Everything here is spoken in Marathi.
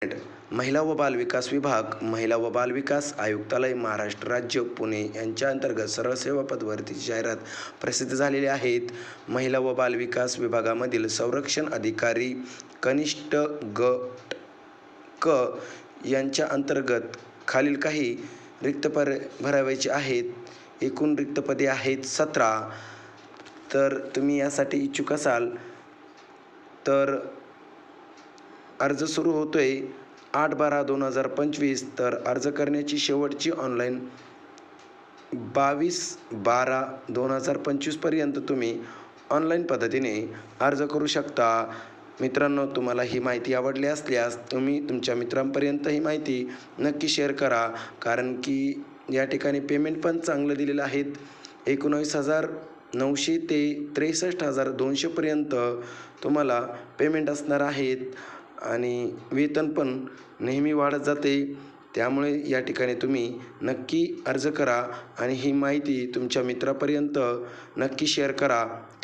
महिला व बालविकास विभाग, महिला व बालविकास आयुक्तालय, महाराष्ट्र राज्य, पुणे यांच्या अंतर्गत सरळ सेवा पदभरतीची जाहिरात प्रसिद्ध झालेली आहेत. महिला व बालविकास विभागामधील संरक्षण अधिकारी कनिष्ठ गट क यांच्या अंतर्गत खालील काही रिक्त भरावयाची आहेत. एकूण रिक्त पदे आहेत 17. तर तुम्ही यासाठी इच्छुक असाल तर अर्ज सुरू होतोय 8/12/2025. तर अर्ज करण्याची शेवटची ऑनलाईन 22/12/2025 पर्यंत तुम्ही ऑनलाईन पद्धतीने अर्ज करू शकता. मित्रांनो, तुम्हाला ही माहिती आवडली असल्यास तुम्ही तुमच्या मित्रांपर्यंत ही माहिती नक्की शेअर करा, कारण की या ठिकाणी पेमेंट पण चांगलं दिलेलं आहेत. 19,900 ते 63,200 पर्यंत तुम्हाला पेमेंट असणार आहेत आणि वेतन पण नेहमी वाढत जाते. त्यामुळे या ठिकाणी तुम्ही नक्की अर्ज करा आणि ही माहिती तुमच्या मित्रापर्यंत नक्की शेअर करा.